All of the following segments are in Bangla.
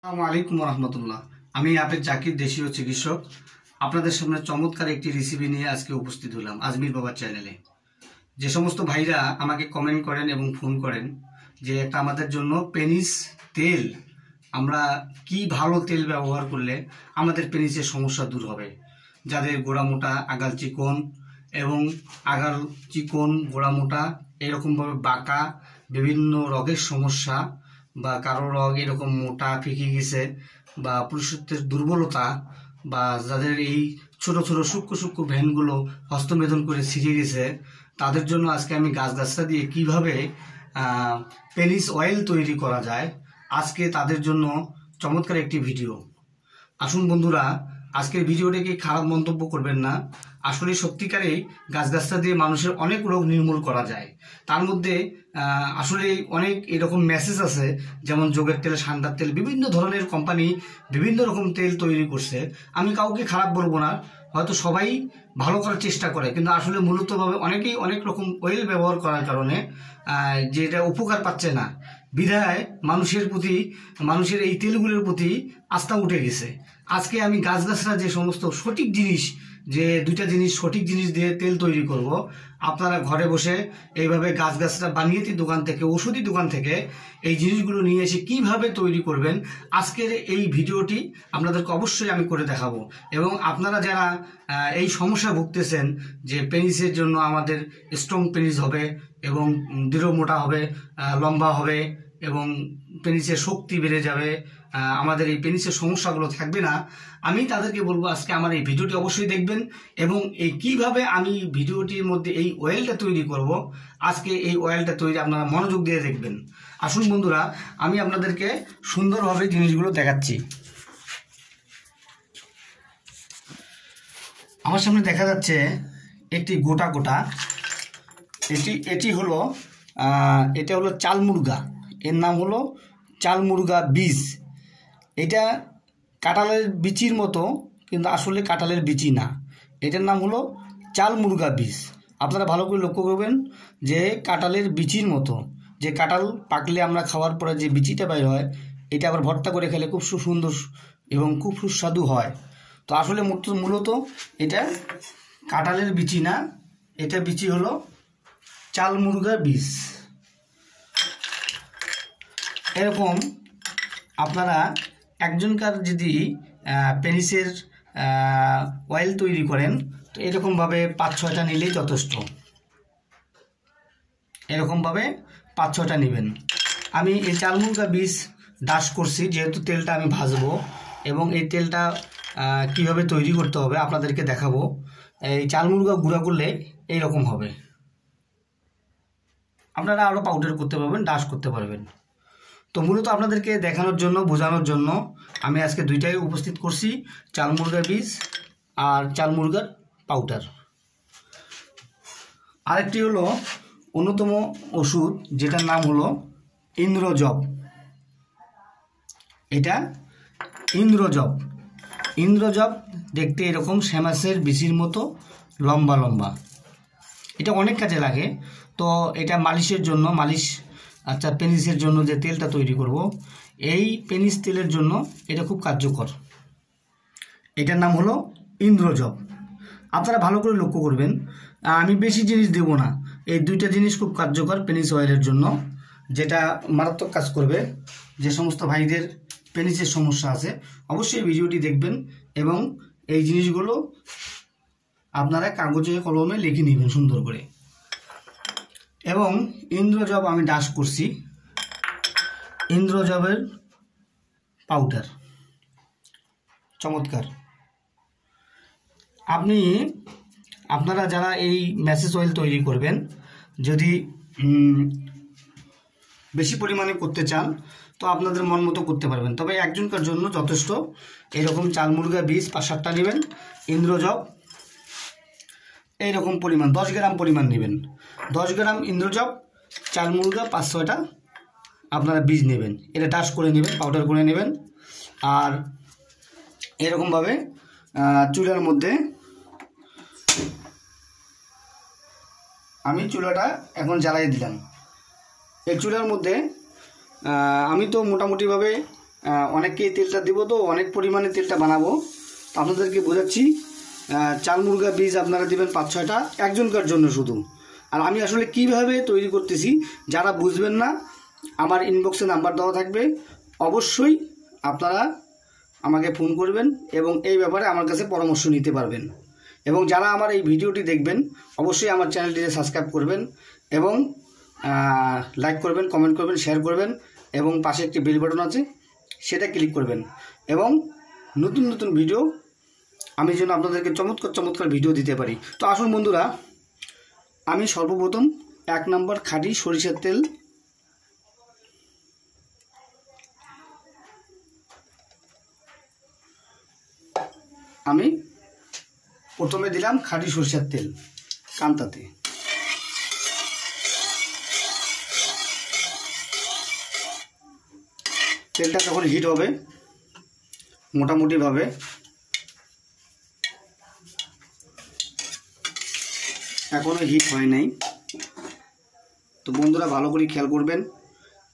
আসসালামু আলাইকুম রহমতুল্লাহ। আমি আপের জাকির, দেশীয় চিকিৎসক। আপনাদের সামনে চমৎকার একটি রেসিপি নিয়ে আজকে উপস্থিত হলাম আজমির বাবার চ্যানেলে। যে সমস্ত ভাইরা আমাকে কমেন্ট করেন এবং ফোন করেন যে একটা আমাদের জন্য পেনিস তেল, আমরা কি ভালো তেল ব্যবহার করলে আমাদের পেনিসের সমস্যা দূর হবে, যাদের গোড়া মোটা, আগাল চিকন এবং আগাল চিকন গোড়া মোটা এরকমভাবে বাঁকা বিভিন্ন রোগের সমস্যা, বা কারো রগ এরকম মোটা ফেঁকে গেছে, বা পুরুষত্বের দুর্বলতা, বা যাদের এই ছোট ছোট সূক্ষ্ম সূক্ষ্ম ভ্যানগুলো হস্তমেধন করে ছিঁড়ে গেছে, তাদের জন্য আজকে আমি গাছটা দিয়ে কিভাবে পেনিস অয়েল তৈরি করা যায়, আজকে তাদের জন্য চমৎকার একটি ভিডিও। আসুন বন্ধুরা, আজকের ভিডিওটাকে খারাপ মন্তব্য করবেন না। আসলে সত্যিকারেই গাছটা দিয়ে মানুষের অনেক রোগ নির্মূল করা যায়। তার মধ্যে আসলে অনেক এরকম মেসেজ আছে, যেমন যোগের তেল, সান্ডার তেল, বিভিন্ন ধরনের কোম্পানি বিভিন্ন রকম তেল তৈরি করছে। আমি কাউকে খারাপ বলবো না, হয়তো সবাই ভালো করার চেষ্টা করে, কিন্তু আসলে মূলতভাবে অনেকেই অনেক রকম অয়েল ব্যবহার করার কারণে যেটা উপকার পাচ্ছে না, বিধায় মানুষের এই তেলগুলোর প্রতি আস্থা উঠে গেছে। আজকে আমি গাছরা যে সমস্ত সঠিক জিনিস, যে দুইটা সঠিক জিনিস দিয়ে তেল তৈরি করব, আপনারা ঘরে বসে এইভাবে গাছরা বানিয়ে দোকান থেকে, ওষুধি দোকান থেকে এই জিনিসগুলো নিয়ে এসে কিভাবে তৈরি করবেন, আজকের এই ভিডিওটি আপনাদেরকে অবশ্যই আমি করে দেখাবো। এবং আপনারা যারা এই সমস্যা ভুগতেছেন যে পেনিসের জন্য আমাদের স্ট্রং পেনিস হবে এবং দৃঢ় মোটা হবে, লম্বা হবে এবং পেনিসের শক্তি বেড়ে যাবে, আমাদের এই পেনিসের সমস্যাগুলো থাকবে না, আমি তাদেরকে বলবো আজকে আমার এই ভিডিওটি অবশ্যই দেখবেন। এবং এই কিভাবে আমি ভিডিওটির মধ্যে এই অয়েলটা তৈরি করব, আজকে এই অয়েলটা তৈরি আপনারা মনোযোগ দিয়ে দেখবেন। আসুন বন্ধুরা, আমি আপনাদেরকে সুন্দরভাবে জিনিসগুলো দেখাচ্ছি। আমার সামনে দেখা যাচ্ছে একটি গোটা এটা হলো চাল মুরগা। এর নাম হলো চাল মুরগা বীজ। এটা কাঁঠালের বিচির মতো, কিন্তু আসলে কাঁঠালের বিচি না। এটার নাম হলো চাল মুরগা বীজ। আপনারা ভালো করে লক্ষ্য করবেন যে কাঁঠালের বিচির মতো, যে কাঁঠাল পাকলে আমরা খাওয়ার পরে যে বিচিটা বের হয়, এটা আবার ভর্তা করে খেলে খুব সুন্দর এবং খুব সুস্বাদু হয়। তো আসলে মূলত এটা কাঁঠালের বিচি না, এটা বিচি হলো চাল মুরগা বীজ। এরকম আপনারা একজনকার যদি পেনিসের অয়েল তৈরি করেন, তো এরকমভাবে 5-6টা নিলেই যথেষ্ট। এরকমভাবে 5-6টা নেবেন। আমি এই চাল মুরগা বীজ ডাশ করছি, যেহেতু তেলটা আমি ভাজবো এবং এই তেলটা কিভাবে তৈরি করতে হবে আপনাদেরকে দেখাবো। এই চাল মুরগা গুঁড়া করলে এইরকম হবে। আপনারা আরও পাউডার করতে পারবেন, ডাশ করতে পারবেন। তো মূলত আপনাদেরকে দেখানোর জন্য, বোঝানোর জন্য আমি আজকে দুইটাই উপস্থিত করছি, চাল মুরগার বীজ আর চাল মুরগার পাউডার। আরেকটি হলো অন্যতম ওষুধ, যেটার নাম হলো ইন্দ্রজব। এটা ইন্দ্রজব দেখতে এরকম শ্যামাসের বিচির মতো লম্বা লম্বা। এটা অনেক কাজে লাগে। তো এটা মালিশের জন্য, পেনিসের জন্য যে তেলটা তৈরি করব, এই পেনিস তেলের জন্য এটা খুব কার্যকর। এটার নাম হলো ইন্দ্রজব। আপনারা ভালো করে লক্ষ্য করবেন, আমি বেশি জিনিস দেব না। এই দুইটা জিনিস খুব কার্যকর পেনিস অয়েলের জন্য, যেটা মারাত্মক কাজ করবে। যে সমস্ত ভাইদের পেনিসের সমস্যা আছে অবশ্যই ভিডিওটি দেখবেন এবং এই জিনিসগুলো আপনারা কাগজে কলমে লিখে নেবেন সুন্দর করে। এবং ইন্দ্রজব আমি ডাশ করছি, ইন্দ্রজবের পাউডার চমৎকার। আপনারা যারা এই ম্যাসেজ অয়েল তৈরি করবেন, যদি বেশি পরিমাণে করতে চান তো আপনাদের মন মতো করতে পারবেন, তবে একজনকার জন্য যথেষ্ট। এরকম চাল মুরগা বীজ 5-7টা নেবেন, ইন্দ্রজব এইরকম পরিমাণ 10 গ্রাম পরিমাণ নেবেন। 10 গ্রাম ইন্দ্রজব, চাল মুরগা 5-6টা আপনারা বীজ নেবেন। এটা ডাশ করে নেবেন, পাউডার করে নেবেন। আর এরকমভাবে চুলার মধ্যে, আমি চুলাটা এখন জ্বালাই দিলাম। এই চুলার মধ্যে আমি তো মোটামুটিভাবে অনেককেই তেলটা দেবো, তো অনেক পরিমাণে তেলটা বানাবো। তো আপনাদেরকে বোঝাচ্ছি, চাল মুরগা বীজ আপনারা দেবেন 5-6টা একজনকার জন্য শুধু। আর আমি আসলে কিভাবে তৈরি করতেছি, যারা বুঝবেন না আমার ইনবক্সে নাম্বার দেওয়া থাকবে, অবশ্যই আপনারা আমাকে ফোন করবেন এবং এই ব্যাপারে আমার কাছে পরামর্শ নিতে পারবেন। এবং যারা আমার এই ভিডিওটি দেখবেন অবশ্যই আমার চ্যানেলটিতে সাবস্ক্রাইব করবেন এবং লাইক করবেন, কমেন্ট করবেন, শেয়ার করবেন এবং পাশে একটি বেল বাটন আছে সেটা ক্লিক করবেন। এবং নতুন নতুন ভিডিও আমি যেন আপনাদেরকে চমৎকার চমৎকার ভিডিও দিতে পারি। তো আসুন বন্ধুরা, আমি সর্বপ্রথম 1 নম্বর খাঁটি সরিষার তেল আমি প্রথমে দিলাম খাঁটি সরিষার তেল কান্তাতে। তেলটা যখন হিট হবে মোটামুটিভাবে, এখনও হিট হয় নাই, তো বন্ধুরা ভালো করে খেয়াল করবেন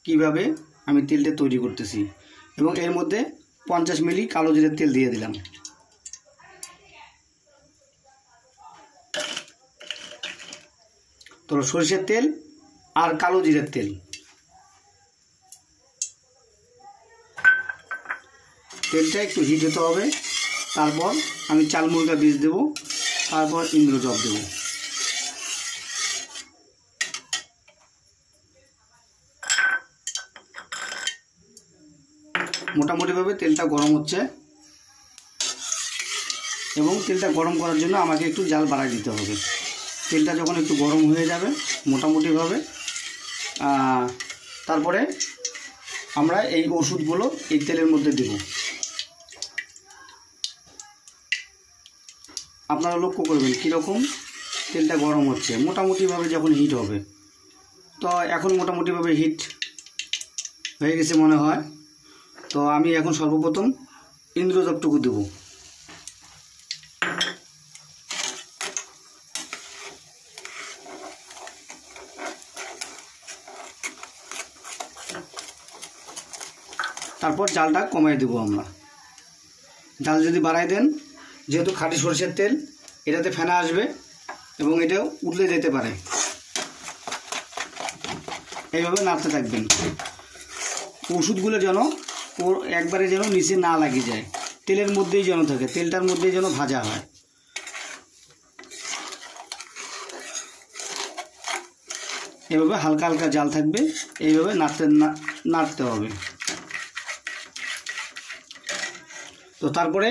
কিভাবে আমি তেলটা তৈরি করতেছি। এবং এর মধ্যে 50 মিলি কালো জিরের তেল দিয়ে দিলাম। তো সরিষার তেল আর কালো জিরের তেল, তেলটা একটু হিট হতে হবে। তারপর আমি চাল মুরগা বীজ দেব, তারপর ইন্দ্রজব দেব। মোটামুটিভাবে তেলটা গরম হচ্ছে এবং তেলটা গরম করার জন্য আমাকে একটু জাল বাড়ায় দিতে হবে। তেলটা যখন একটু গরম হয়ে যাবে মোটামুটিভাবে, তারপরে আমরা এই ওষুধগুলো এই তেলের মধ্যে দেব। আপনারা লক্ষ্য করবেন কীরকম তেলটা গরম হচ্ছে, মোটামুটিভাবে যখন হিট হবে। তো এখন মোটামুটিভাবে হিট হয়ে গেছে মনে হয়। তো আমি এখন সর্বপ্রথম ইন্দ্রজবটুকু দেব। তারপর জালটা কমাই দেব আমরা। জাল যদি বাড়াই দেন, যেহেতু খাঁটি সরষের তেল, এটাতে ফেনা আসবে এবং এটাও উঠলে যেতে পারে। এইভাবে নাড়তে থাকবেন, ওষুধগুলো যেন একবারে যেন নিচে না লাগিয়ে যায়, তেলের মধ্যেই যেন থাকে, তেলটার মধ্যেই যেন ভাজা হয়। এভাবে হালকা হালকা জাল থাকবে, এইভাবে নাড়তে হবে। তো তারপরে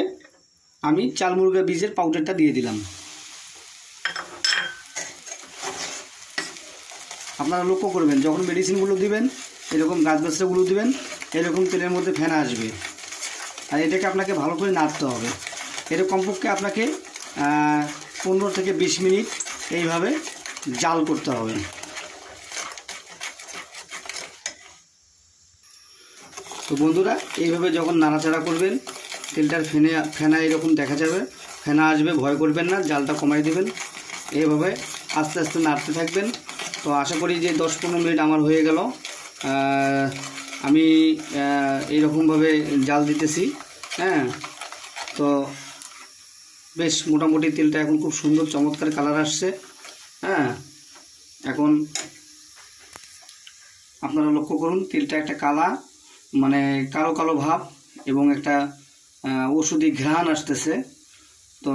আমি চাল মুরগা বীজের পাউডারটা দিয়ে দিলাম। আপনারা লক্ষ্য করবেন যখন মেডিসিনগুলো দিবেন, এরকম গাছগাছরাগুলো দিবেন, এরকম তেলের মধ্যে ফেনা আসবে। আর এটাকে আপনাকে ভালো করে নাড়তে হবে। এটা কমপক্ষে আপনাকে 15 থেকে 20 মিনিট এইভাবে জাল করতে হবে। তো বন্ধুরা, এইভাবে যখন নাড়াচাড়া করবেন, তেলটার ফেনা এরকম দেখা যাবে, ফেনা আসবে, ভয় করবেন না, জালটা কমাই দেবেন। এইভাবে আস্তে আস্তে নাড়তে থাকবেন। তো আশা করি যে 10-15 মিনিট আমার হয়ে গেল। আমি এইরকমভাবে জাল দিতেছি। হ্যাঁ, তো বেশ মোটামুটি তেলটা এখন খুব সুন্দর চমৎকার কালার আসছে। হ্যাঁ, এখন আপনারা লক্ষ্য করুন তেলটা একটা কালা, মানে কালো কালো ভাব এবং একটা ওষুধি ঘ্রাণ আসতেছে। তো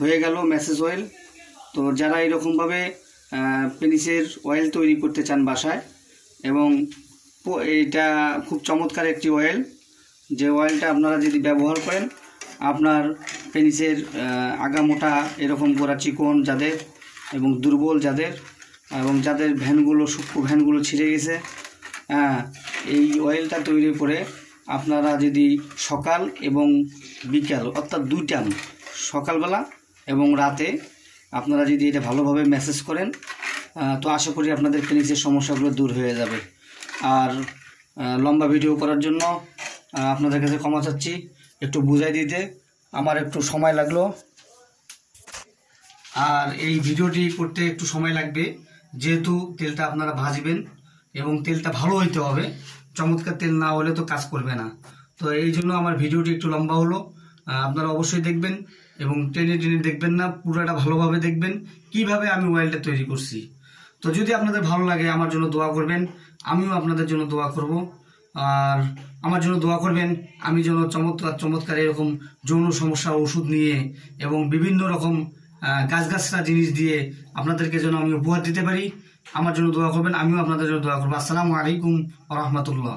হয়ে গেল ম্যাসেজ অয়েল। তো যারা এরকমভাবে পেনিসের অয়েল তৈরি করতে চান বাসায়, এবং এটা খুব চমৎকার একটি অয়েল, যে অয়েলটা আপনারা যদি ব্যবহার করেন, আপনার পেনিসের আগামোটা এরকম গোড়া চিকন যাদের এবং দুর্বল যাদের, এবং যাদের ভ্যানগুলো সূক্ষ্ম ভ্যানগুলো ছিঁড়ে গেছে, এই অয়েলটা তৈরি করে আপনারা যদি সকাল এবং বিকাল অর্থাৎ 2 টাইম, সকালবেলা এবং রাতে আপনারা যদি এটা ভালোভাবে ম্যাসেজ করেন, তো আশা করি আপনাদের পেনিসের সমস্যাগুলো দূর হয়ে যাবে। আর লম্বা ভিডিও করার জন্য আপনাদের কাছে ক্ষমা চাচ্ছি, একটু বুঝাই দিতে আমার একটু সময় লাগলো। আর এই ভিডিওটি করতে একটু সময় লাগবে, যেহেতু তেলটা আপনারা ভাজবেন এবং তেলটা ভালো হইতে হবে। চমৎকার তেল না হলে তো কাজ করবে না। তো এই জন্য আমার ভিডিওটি একটু লম্বা হলো, আপনারা অবশ্যই দেখবেন এবং টেনে টেনে দেখবেন না, পুরোটা ভালোভাবে দেখবেন কিভাবে আমি অয়েলটা তৈরি করছি। তো যদি আপনাদের ভালো লাগে আমার জন্য দোয়া করবেন, আমিও আপনাদের জন্য দোয়া করব। আর আমার জন্য দোয়া করবেন আমি যেন চমৎকার চমৎকার এরকম যৌন সমস্যা ওষুধ নিয়ে এবং বিভিন্ন রকম গাছগাছরা জিনিস দিয়ে আপনাদেরকে যেন আমি উপহার দিতে পারি। আমার জন্য দোয়া করবেন, আমিও আপনাদের জন্য দোয়া করবো। আসসালামু আলাইকুম ওয়া রাহমাতুল্লাহ।